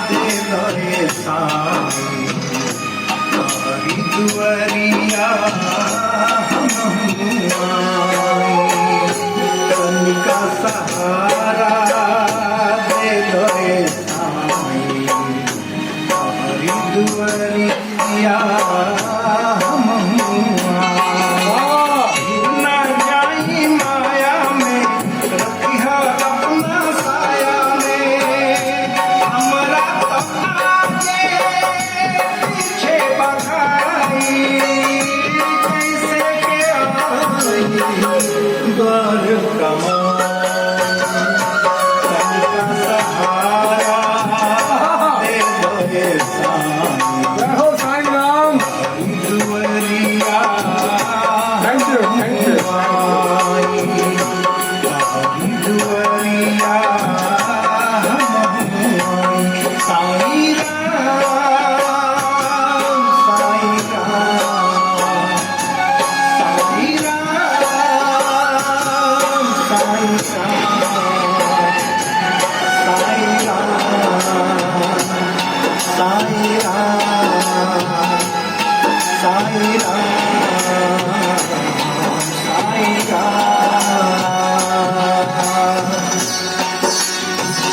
दे दो साईं हमारी दुआरिया तनिका सहारा दे दो साईं हमारी दुआरिया द्वार कमा तनिका सहारा दे दो साईं जय हो साईं राम। दुआरिया थैंक यू दुआरिया साईं Sai Ram